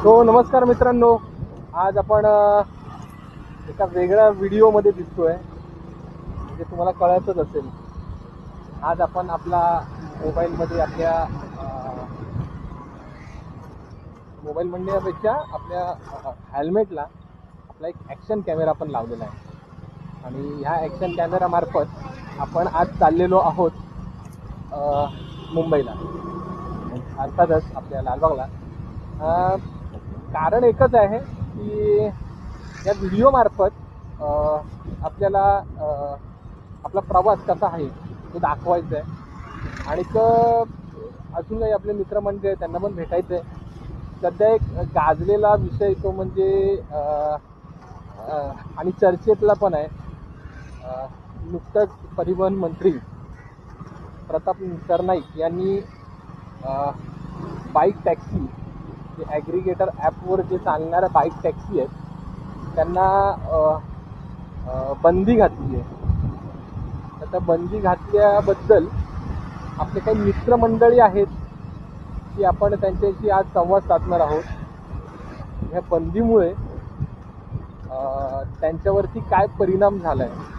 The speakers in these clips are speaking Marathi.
नमस्कार मित्रांनो, आज आपण एका वेगळ्या व्हिडिओमध्ये दिसतोय. म्हणजे तुम्हाला कळतच असेल, आज आपण आपला मोबाईलमध्ये मोबाईल म्हणण्यापेक्षा आपल्या हेल्मेटला आपला एक ॲक्शन कॅमेरा पण लावलेला आहे. आणि ह्या ॲक्शन कॅमेरामार्फत आपण आज चाललेलो आहोत मुंबईला, अर्थातच आपल्या लालबागला. कारण एकच आहे की या व्हिडिओमार्फत आपल्याला आपला प्रवास कसा आहे तो दाखवायचा आहे. आणि अजून काही आपले मित्रमंडळी आहेत त्यांना पण भेटायचं आहे. सध्या एक गाजलेला विषय तो म्हणजे आणि चर्चेतला पण आहे. नुकतंच परिवहन मंत्री प्रताप सरनाईक यांनी बाईक टॅक्सी, जे ॲग्रिगेटर ॲपवर जे चालणाऱ्या बाईक टॅक्सी आहेत त्यांना बंदी घातली आहे. तर त्या बंदी घातल्याबद्दल आपले काही मित्रमंडळी आहेत की आपण त्यांच्याशी आज संवाद साधणार आहोत. ह्या बंदीमुळे त्यांच्यावरती काय परिणाम झाला आहे,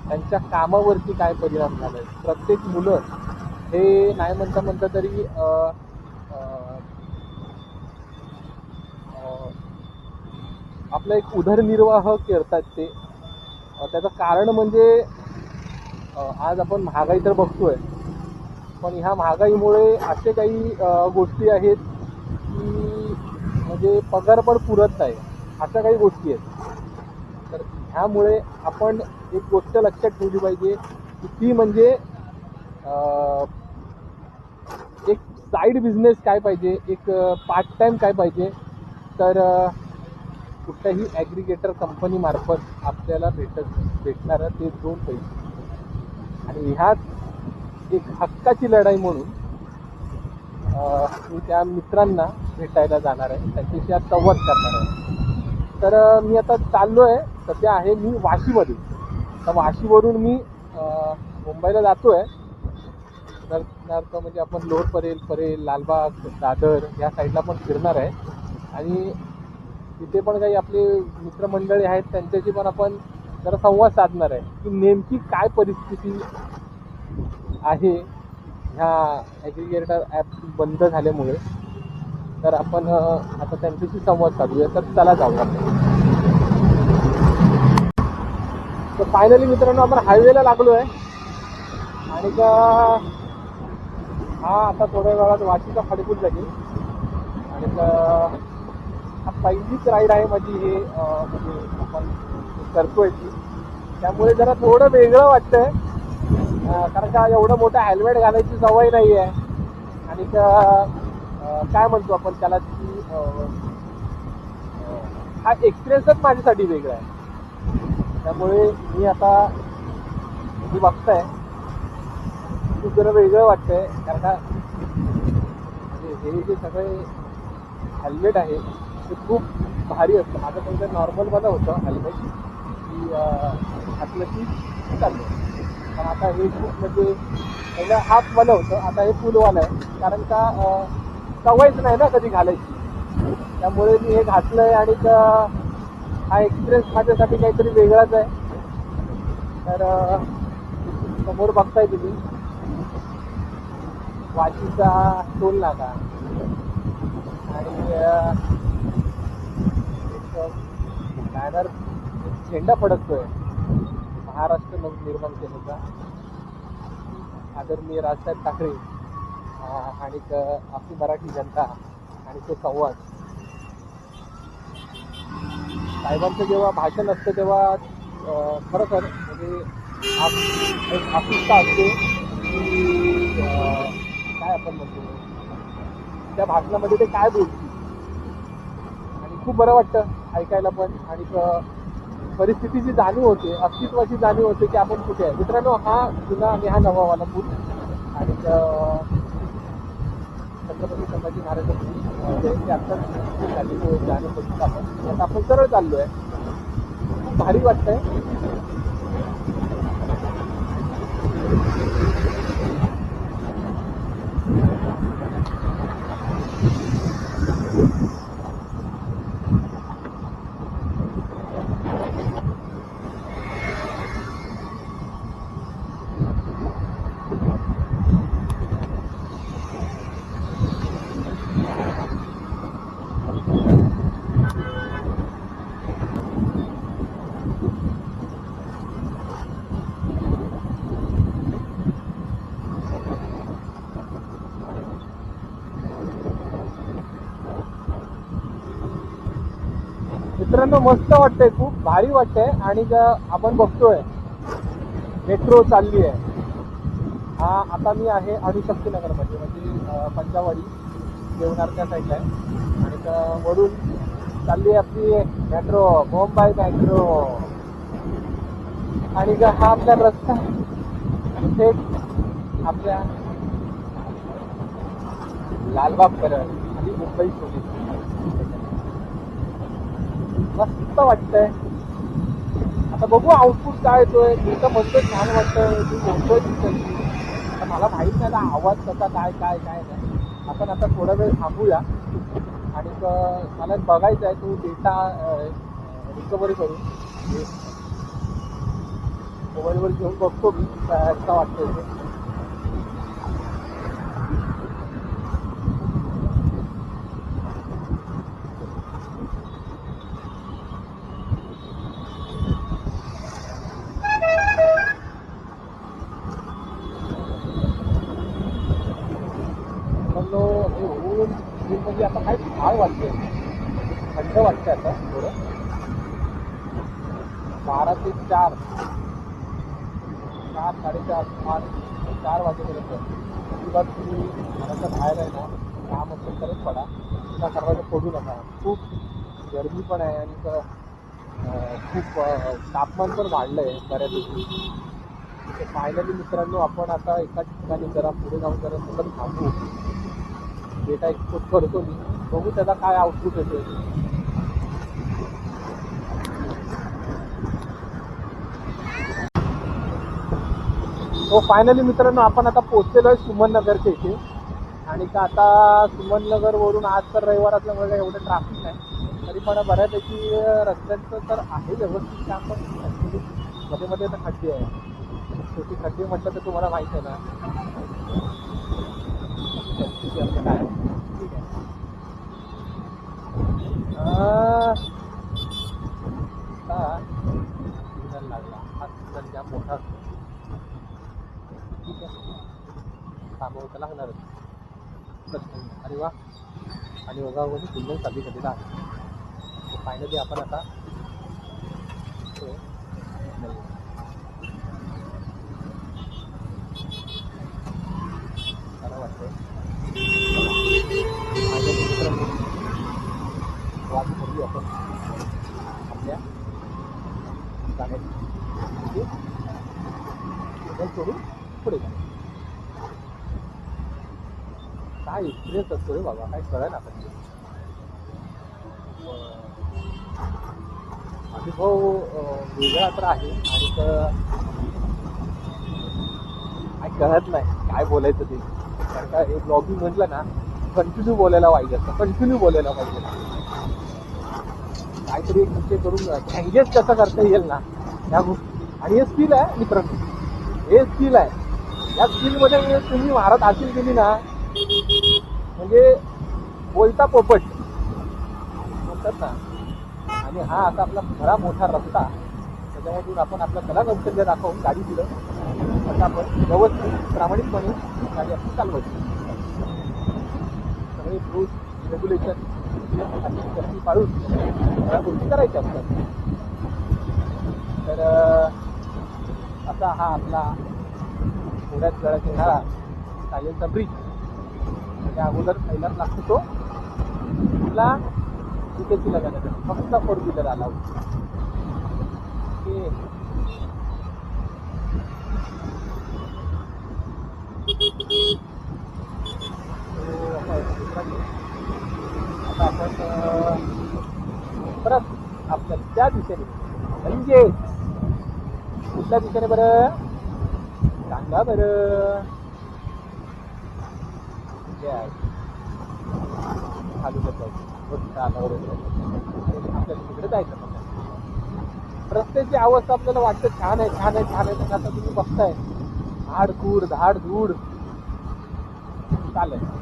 त्यांच्या कामावरती काय परिणाम झाला आहे. प्रत्येक मुलं हे नाही म्हणता तरी आपला एक उदरनिर्वाह करतात ते. त्याचं कारण म्हणजे आज आपण महागाई तर बघतोय, पण ह्या महागाईमुळे असे काही गोष्टी आहेत की म्हणजे पगार पण पुरत नाही, अशा काही गोष्टी आहेत. तर ह्यामुळे आपण एक गोष्ट लक्षात ठेवली पाहिजे की ती म्हणजे एक साईड बिझनेस काय पाहिजे, एक पार्ट टाईम काय पाहिजे. तर कुठल्याही ॲग्रिगेटर कंपनीमार्फत आपल्याला भेटणारं ते 2 पैसे. आणि ह्यात एक हक्काची लढाई म्हणून मी त्या मित्रांना भेटायला जाणार आहे, त्यांच्याशी आज संवाद करणार आहे. तर मी आता चाललो आहे, सध्या आहे मी वाशीमध्ये. तर वाशीवरून मी मुंबईला जातो आहे. उदाहरणार्थ म्हणजे आपण लोअर परेल, लालबाग, दादर या साईडला पण फिरणार आहे. आणि तिथे पण काही आपले मित्रमंडळी आहेत त्यांच्याशी पण आपण जरा संवाद साधणार आहे की नेमकी काय परिस्थिती आहे ह्या ॲग्रिगेटर ॲप बंद झाल्यामुळे. तर आपण आता त्यांच्याशी संवाद साधूया. तर चला जाऊया. तर फायनली मित्रांनो आपण हायवेला लागलो आहे. आणि हा आता थोड्या वेळात वाशीचा फडकून जाईल. आणि हा पहिलीच राईड आहे माझी हे म्हणजे आपण करतोय ती. त्यामुळे जरा थोडं वेगळं वाटतंय, कारण का एवढं मोठं हेल्मेट घालायची सवय नाही आहे. आणि काय म्हणतो आपण त्याला की हा एक्सपिरियन्सच माझ्यासाठी वेगळा आहे. त्यामुळे मी आता तुम्ही बघताय खूप जरा वेगळं वाटतंय. कारण का म्हणजे हे जे सगळे हेल्मेट आहे ते खूप भारी असतं. माझं पहिलं नॉर्मलवालं होतं हेल्मेट की घातलं की चाललं. पण आता हे खूप म्हणजे पहिलं हाफवालं होतं, आता हे फुलवालं आहे. कारण का सवयच नाही ना कधी घालायची. त्यामुळे मी हे घातलं आहे. आणि हा एक्सपिरियन्स माझ्यासाठी काहीतरी वेगळाच आहे. तर समोर बघताय तुम्ही वाशीचा टोल नाका. आणि बॅनर झेंडा फडकतोय महाराष्ट्र नवनिर्माण सेनेचा, आदरणीय राजसाहेब ठाकरे आणि आपली मराठी जनता आणि तो संवाद. साहेबांचं जेव्हा भाषण असतं तेव्हा खरोखर म्हणजे एक आपुलता असते की काय आपण म्हणतो त्या भाषणामध्ये ते काय बोलतील. आणि खूप बरं वाटतं ऐकायला पण. आणि परिस्थितीची जाणीव होते, अस्तित्वाची जाणीव होते की आपण कुठे आहे. मित्रांनो, हा जुना आणि हा नवावाला पूल. आणि छत्रपती संभाजी महाराजांची जयंती आत्ताच झाली जाणीव आपण आता आपण सरळ चाललो आहे. खूप भारी वाटतंय. मित्रांनो मस्त वाटतंय, खूप भारी वाटतंय. आणि आपण बघतोय मेट्रो चालली आहे. हा आता मी आहे अणुशक्ती नगरमध्ये, म्हणजे पंचावाडी देवनारच्या साईडला आहे. आणि वरून चालली आपली मेट्रो, मुंबई मेट्रो. आणि हा आपला रस्ता थेट आपल्या लालबाग परळ आणि मुंबई पोलीस. मस्त वाटतंय. आता बघू आउटपुट काय येतोय. तुमचं म्हणतोय छान वाटतंय, मी बोलतोय तुमच्याशी. आता मला माहित नाही ना आवाज कसा काय काय काय नाही. आपण आता थोडा वेळ थांबूया आणि मला बघायचं आहे तो डेटा रिकव्हरी करून मोबाईलवर घेऊन बघतो मी कसा वाटतोय ते. हे होऊन म्हणजे आता काय फार वाटतंय, थंड वाटतंय आता थोडं. 12 ते 4, 4-4:30, 4 वाजेपर्यंत अजिबात तुम्ही घराच्या बाहेर आहे ना, काम असेल तरच पडा, पुन्हा सर्वांचं पडू नका. खूप गरमी पण आहे आणि खूप तापमान पण वाढलं आहे बऱ्यापैकी. फायनली मित्रांनो आपण आता एका ठिकाणी जरा पुढे जाऊन जरा सतत थांबू. डेटा एक्सपोर्ट करतो मी, बघू त्याचा काय आउटपुट येतोय. हो फायनली मित्रांनो आपण आता पोहोचलेलो आहे सुमन नगरच्या इथे. आणि आता सुमन नगरवरून आज तर रविवार असल्यामुळे एवढं ट्रॅफिक नाही, तरी पण बऱ्यापैकी रस्त्यांचं तर आहे व्यवस्थित काम. पण ॲक्च्युली मध्ये मध्ये तर खड्डे आहे. छोटी खड्डे म्हटलं तर तुम्हाला माहिती आहे ना. काय ठीक आहे. सिग्नल लागला. हा सिग्नल जाम मोठा असतो. ठीक आहे, थांबवता लागणारच प्रश्न नाही. अरे वा. आणि ओघाओघी सिग्नल कधी कधीला आहे. फायनली आपण आता मला वाटतं माझ्या मित्रांनी वाद करूया आपण आपल्या जाण्याची सोडून पुढे जा. काय एक्सपिरियन्स असतो रे बाबा, काय कळलं ना आपण. अनुभव वेगळा तर आहे. आणि काय कळत नाही काय बोलायचं ते. कारण का हे ब्लॉगिंग म्हटलं ना, कंटिन्यू बोलायला पाहिजे असतं, कंटिन्यू बोलायला पाहिजे. काहीतरी एक विषय करून एंगेज कसं करता येईल ना ह्या गोष्टी. आणि हे स्किल आहे मित्रांनो, हे स्किल आहे. या स्किलमध्ये तुम्ही महाराज हासिल केली ना, म्हणजे बोलता पोपट बोलतात ना. आणि हा आता आपला खरा मोठा रस्ता, त्याच्यामधून आपण आपला कला कौशल्य दाखवून गाडी दिलं आता आपण व्यवस्थित प्रामाणिकपणे गाडी आपण चालवायची. सगळे रूल्स रेग्युलेशन पाळून सगळ्या गोष्टी करायच्या असतात. तर असा हा आपला थोड्याच वेळात येणारा सायलेंचा ब्रिज. त्या अगोदर पहिलाच लागतो तो तुला तिथे तुला जाण्यासाठी फक्त 4 व्हीलर आला होता. आता आपण परत आपल्या त्या दिशेने म्हणजे कुठल्या दिशेने बरं सांगा बरं. खाली जायचं आपल्याला तिकडे जायचं. रस्त्याची अवस्था आपल्याला वाटतं छान आहे छान आहे छान आहे. पण आता तुम्ही बघताय धाडकूड धाडधूड चालायचं.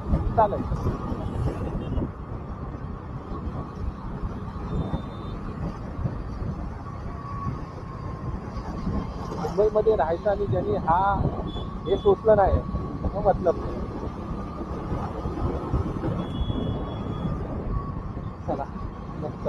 मुंबईमध्ये राहायचं आणि ज्यांनी हे सोचलं नाही मतलब चला मस्त.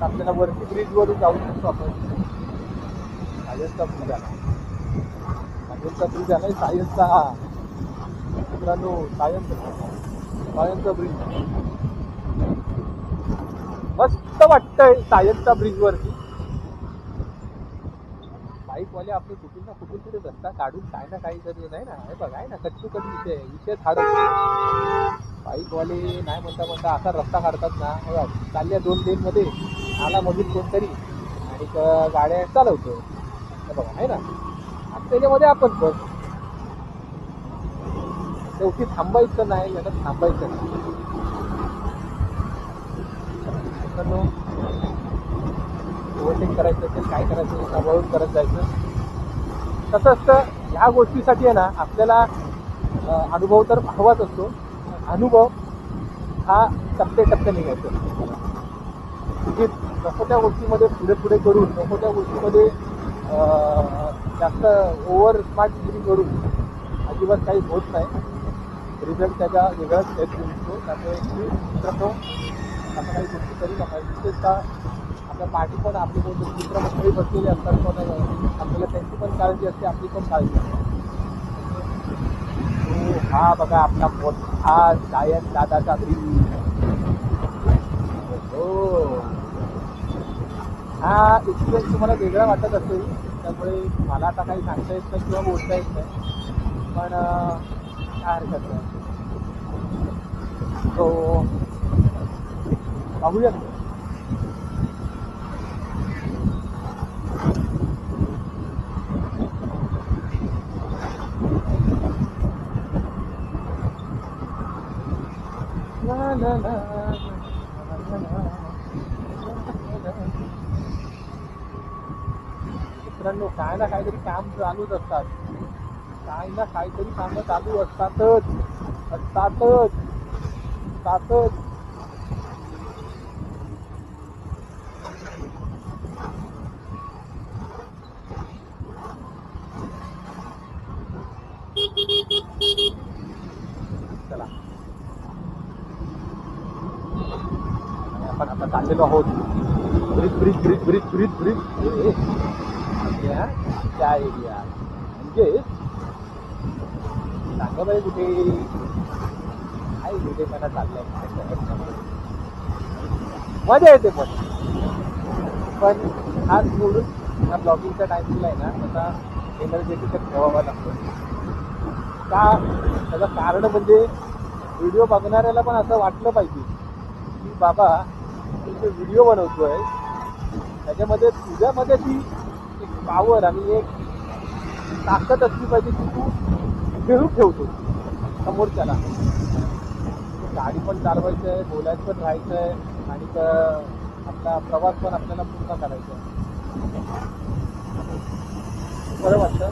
आपल्याला वरती ब्रिजवरून जाऊ शकतो आपण. सायन्सचा ब्रिज आला, सायन्सचा ब्रिज आला, सायन्सचा. हा मित्रांनो, सायन्सचा ब्रिज मस्त वाटतंय. सायन्सचा ब्रिज वरती बाईकवाले आपले कुठून ना कुठून तरी रस्ता काढून काय ना काही तरी नाही ना. हे बघ, आहे ना, कच्ची विषय झाडत. बाईकवाले नाही म्हणता असा रस्ता काढतात ना. चालल्या 2 लेनमध्ये, आला मधून कोणतरी आणि गाड्या चालवतो. हे बघा, आहे ना. आता त्याच्यामध्ये आपण पण शेवटी थांबायचं नाही, यानं थांबायचं नाही. ओव्हरटेक करायचं असेल, काय करायचं, सांभाळून करत जायचं. कसं असतं, ह्या गोष्टीसाठी आहे ना आपल्याला अनुभव तर हवाच असतो. अनुभव हा टप्प्याटप्प्याने घ्यायचा. म्हणजे नको त्या गोष्टीमध्ये पुढे करून, नको त्या गोष्टीमध्ये जास्त ओव्हर स्मार्टगिरी करून अजिबात काही होत नाही. रिझल्ट त्याचा वेगळाच येत नसतो. त्यामुळे मित्रांनो, असं काही गोष्टी करू नका. विशेषतः आपल्या पाठी पण आपली कोणते मित्रमंडळी बसलेले असतात, पण आपल्याला त्यांची पण काळजी असते, आपली पण काळजी असते. हा बघा आपला मोठा सायन्स दादाचा ब्रिज. हो, हा एक्सपिरियन्स तुम्हाला वेगळा वाटत असेल, त्यामुळे मला आता काही सांगता येत नाही किंवा बोलता येत नाही, पण काय हरकत नाही. तो पाहूया. मित्रांनो, काय ना काहीतरी काम चालूच असतात. काय ना काहीतरी कामं चालू असतातच. चला, आपण आता चाललेलो आहोत ब्रिज त्या एरिया. म्हणजे सांगा बाई, कुठे काय वेगळेपणा चाललाय. मजा येते पण खास सोडून ह्या ब्लॉगिंगच्या टायमिंगला आहे ना तसा एनर्जेटिकच ठेवावा लागतो. का त्याचं कारण म्हणजे व्हिडिओ बघणाऱ्याला पण असं वाटलं पाहिजे की बाबा तू जो व्हिडिओ बनवतोय त्याच्यामध्ये तुझ्यामध्ये ती एक पावर आणि एक ताकद असली पाहिजे की तू खेळू ठेवतो समोरच्याला. गाडी पण चालवायचं आहे, बोलायचं पण राहायचं आहे आणि आपला प्रवास पण आपल्याला पूर्ण करायचा आहे. बरं वाटतं.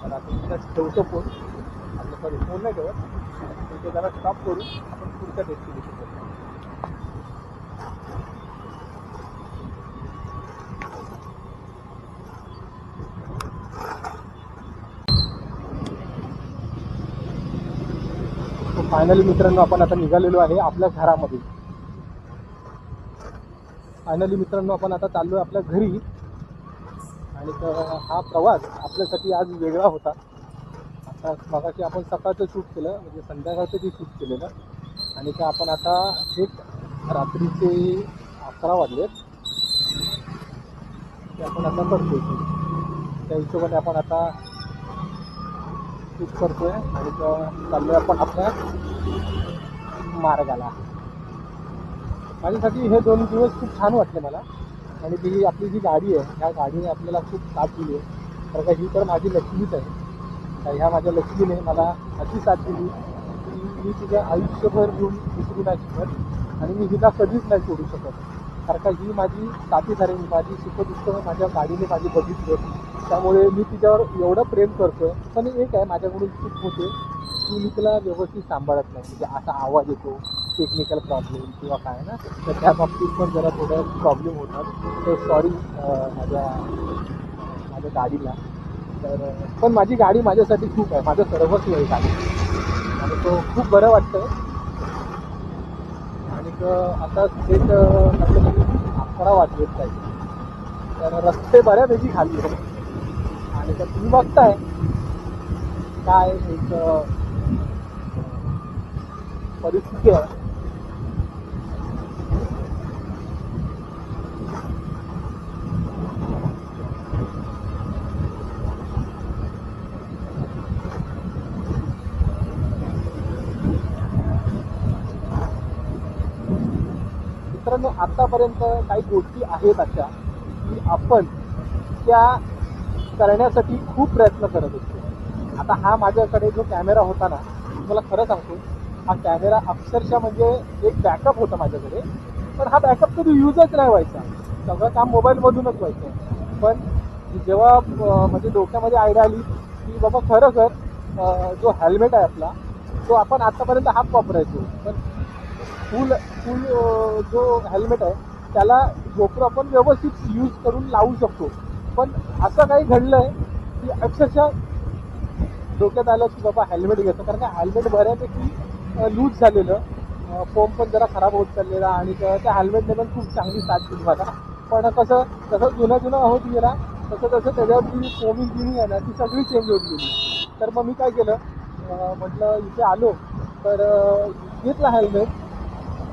तर आता ठेवतो फोन. आपलं सॉरी, फोन नाही ठेवत. तिथे जरा स्टॉप करून आपण पुढच्या डेस्टिनेशन करतो. फायनली मित्रांनो, आपण आता निघालेलो आहे आपल्या घरामध्ये. फायनली मित्रांनो, आपण आता चाललो आहे आपल्या घरी. आणि हा प्रवास आपल्यासाठी आज वेगळा होता. आता मगाशी आपण सकाळचं शूट केलं, म्हणजे संध्याकाळचं जे शूट केलेलं, आणि ते आपण आता एक रात्रीचे 11 वाजलेत ते आपण आता करतोय. त्या हिशोबाने आपण आता शूट करतोय आणि चाललोय आपण आपल्या मार्गाला. माझ्यासाठी हे 2 दिवस खूप छान वाटले मला. आणि ती आपली जी गाडी आहे ह्या गाडीने आपल्याला खूप साथ दिली आहे. कारण का ही तर माझी लक्ष्मीच आहे. ह्या माझ्या लक्ष्मीने मला अशी साथ दिली की मी तिच्या आयुष्यभर घेऊन विसरू नाही शकत आणि मी हिला कधीच नाही सोडू शकत. कारण का ही माझी साथीदार आहे. माझी सुखदुःख माझ्या गाडीने माझी बघितली. त्यामुळे मी तिच्यावर एवढं प्रेम करतोय. पण एक आहे, माझ्याकडून चूक होते की मी तिला व्यवस्थित सांभाळत नाही. म्हणजे असा आवाज येतो, टेक्निकल प्रॉब्लेम किंवा काय ना, तर त्या बाबतीत पण जरा थोडं प्रॉब्लेम होतात. तर सॉरी माझ्या गाडीला. तर पण माझी गाडी माझ्यासाठी खूप आहे, माझं सर्वस्व आहे गाडी. आणि तो खूप बरं वाटतं. तर आता थेट कमीत कमी 11 वाजलेत पाहिजे. तर रस्ते बऱ्यापैकी खाली आहेत आणि तर तुम्ही बघताय काय एक परिस्थिती आहे. मित्रांनो, आतापर्यंत काही गोष्टी आहेत अशा की आपण त्या करण्यासाठी खूप प्रयत्न करत होतो. आता हा माझ्याकडे जो कॅमेरा होता ना, तुम्हाला खरं सांगतो, हा कॅमेरा अक्षरशः म्हणजे एक बॅकअप होता माझ्याकडे. पण हा बॅकअप कधी यूजच नाही व्हायचा. सगळं काम मोबाईलमधूनच व्हायचं. पण जेव्हा म्हणजे डोक्यामध्ये आयडिया आली की बाबा खरं जो हेल्मेट आहे आपला, तो आपण आतापर्यंत हाच वापरायचो. पण फुल फुल जो हेल्मेट आहे त्याला गोप्रो आपण व्यवस्थित यूज करून लावू शकतो. पण असं काही घडलं आहे की अक्षरशः डोक्यात आलं की बाबा हेल्मेट घ्यायचं. कारण का हेल्मेट बऱ्यापैकी लूज झालेलं, फोम पण जरा खराब होत चाललेला आणि त्या हेल्मेटने पण खूप चांगली साथ दिली मला. पण कसं जसं जुनं होत गेला तसं त्याच्यावरची फोमिंग बिमिंग आहे ना ती सगळी चेंज होत गेली. तर मग मी काय केलं, म्हटलं इथे आलो तर घेतला हेल्मेट.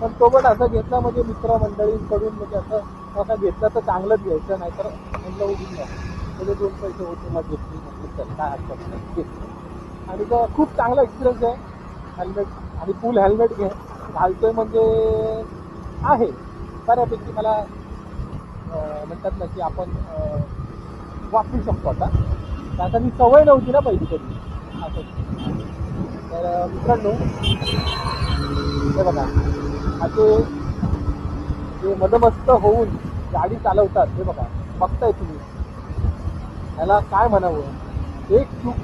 पण तो पण असं घेतला म्हणजे मित्रमंडळींकडून, म्हणजे असं घेतलं तर चांगलंच घ्यायचं, नाहीतर म्हटलं उगीच नाही. म्हणजे 2 पैसे होते मग घेतली. म्हटलं चल काय हरकत नाही घेतली. आणि तो खूप चांगला एक्सपिरियन्स आहे हेल्मेट. आणि फुल हेल्मेट घालतोय म्हणजे आहे बऱ्यापैकी मला म्हणतात ना की आपण वापरू शकतो आता. आता मी सवय नव्हती ना पहिली कधी असं. तर मित्रांनो, हे बघा असे जे मदमस्त होऊन गाडी चालवतात, हे बघा बघताय तुम्ही, ह्याला काय म्हणावं. एक चूक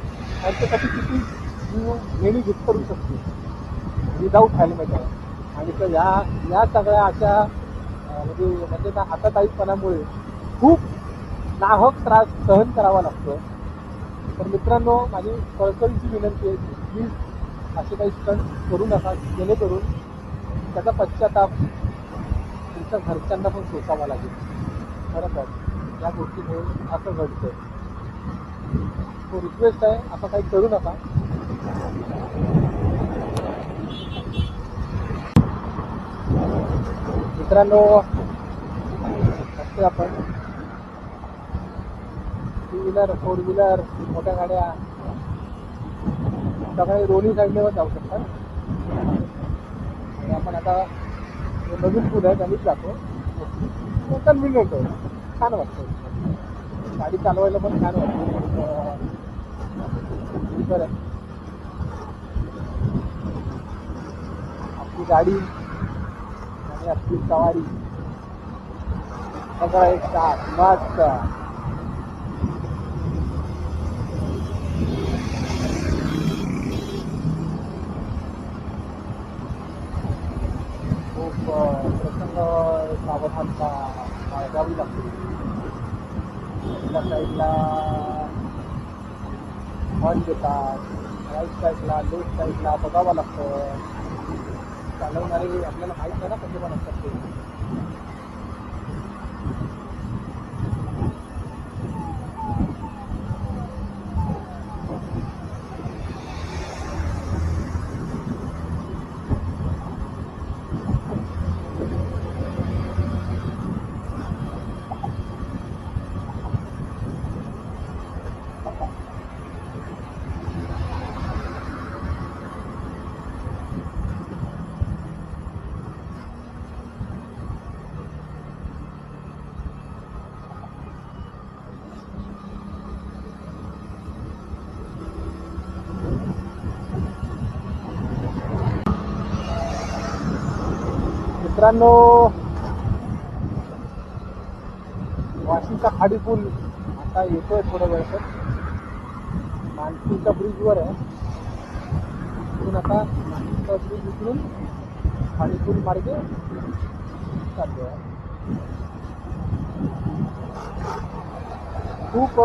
यांच्यासाठी किती जीव घेणी करू शकते विदाऊट हेल्मेट आहे. आणि तर या सगळ्या अशा म्हणजे त्या हाताताईपणामुळे खूप नाहक त्रास सहन करावा लागतो. तर मित्रांनो, माझी कळकळीची विनंती आहे की प्लीज असे काही स्टंट करू नका, जेणेकरून त्याचा पश्चाताप तुमच्या घरच्यांना पण सोसावा लागेल. खरं तर या गोष्टीमुळे असं घडतं. तो रिक्वेस्ट आहे, असं काही करू नका. मित्रांनो, आपण 2 व्हीलर 4 व्हीलर मोठ्या गाड्या सगळे दोन्ही साईडने जाऊ शकतात. आणि आपण आता नवीन पूल आहे त्यानेच जातो. कन्व्हिनियंट आहे, छान वाटतं, गाडी चालवायला पण छान वाटतं. बरं, आपली गाडी आणि आपली सवारी सगळा एक साथ मस्त. खूप प्रसंग सावधानता बाळगावी लागते. त्या साईडला हॉर्न देतात, राईट साईडला लेफ्ट साईडला बघावं लागतं. चालवणारे आपल्याला माहीत नाही ना कसे पण असतात ते. मित्रांनो, वाशीचा खाडी पूल आता येतोय थोड्या वेळात. मानसीच्या ब्रिजवर आहे. तिथून आता मानसीचा ब्रिज उतरून खाडी पूल मार्गे चाललो आहे. खूप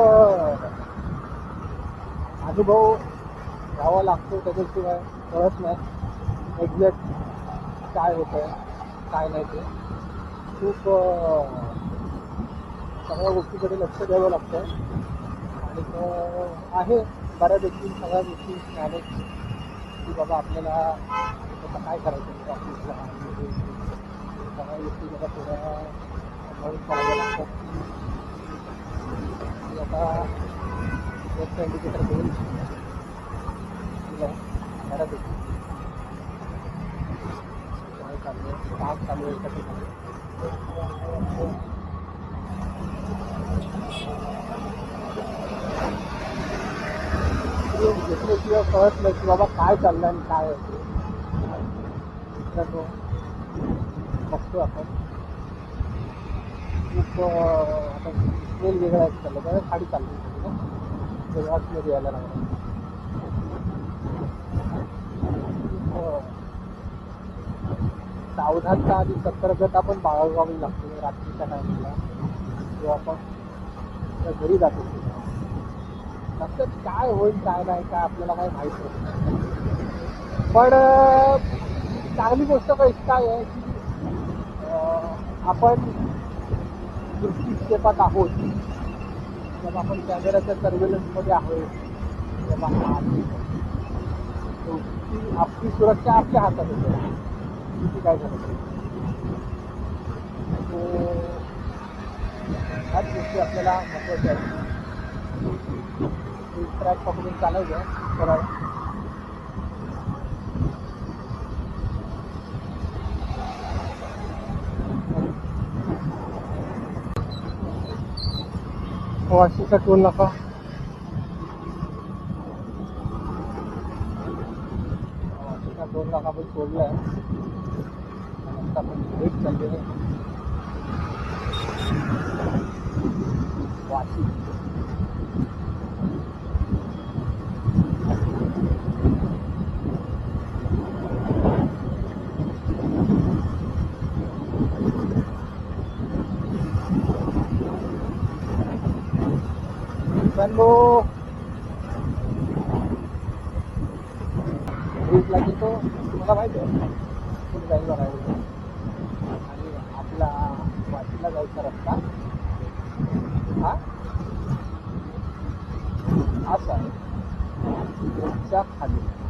अनुभव घ्यावा लागतो, त्याच्याशिवाय कळत नाही एक्झॅक्ट काय होतं आहे, काय नाही ते खूप सगळ्या गोष्टीकडे लक्ष द्यावं लागतं आणि आहे बऱ्यापैकी सगळ्या गोष्टी मॅनेज की बाबा आपल्याला आता काय करायचं ऑफिसला सगळ्या गोष्टी जरा थोड्या सांभाळून कराव्या लागतात की आता एक इंडिकेटर देऊन बऱ्यापैकी काय चालू आहे काम चालू आहे एका ठिकाणी किंवा कळत नाही की बाबा काय चाललं आणि काय होते बघतो आपण खूप आता स्मेल वेगळा चाललं तर खाडी चालली होती ना वेगळा स्मेल यायला लागला सावधानता आणि सतर्कता पण बाळगावी लागते रात्रीच्या टायमाला जेव्हा आपण घरी जातो नंतर काय होईल काय नाही काय आपल्याला काही माहीत नाही पण चांगली गोष्ट काय आहे की आपण दृष्टिक्षेपात आहोत जेव्हा आपण कॅमेऱ्याच्या सर्व्हेलन्समध्ये आहोत तेव्हा आपली सुरक्षा आपल्या हातात होते किती काय झालं ह्याच गोष्टी आपल्याला महत्त्वाच्या आहेत ट्रॅक पकडून चालायचं सरळ वाशीचा टोल नाका वाशीचा टोल नाका पण सोडला आहे नंतर आपण भेट चालली आहे वाशी मित्रांनो ब्रिजला गेलो तुम्हाला माहिती आहे कुठे जायला राहिलं आणि आपला वाशीला जायचा रस्ता हा असा आहे ब्रिजच्या खाली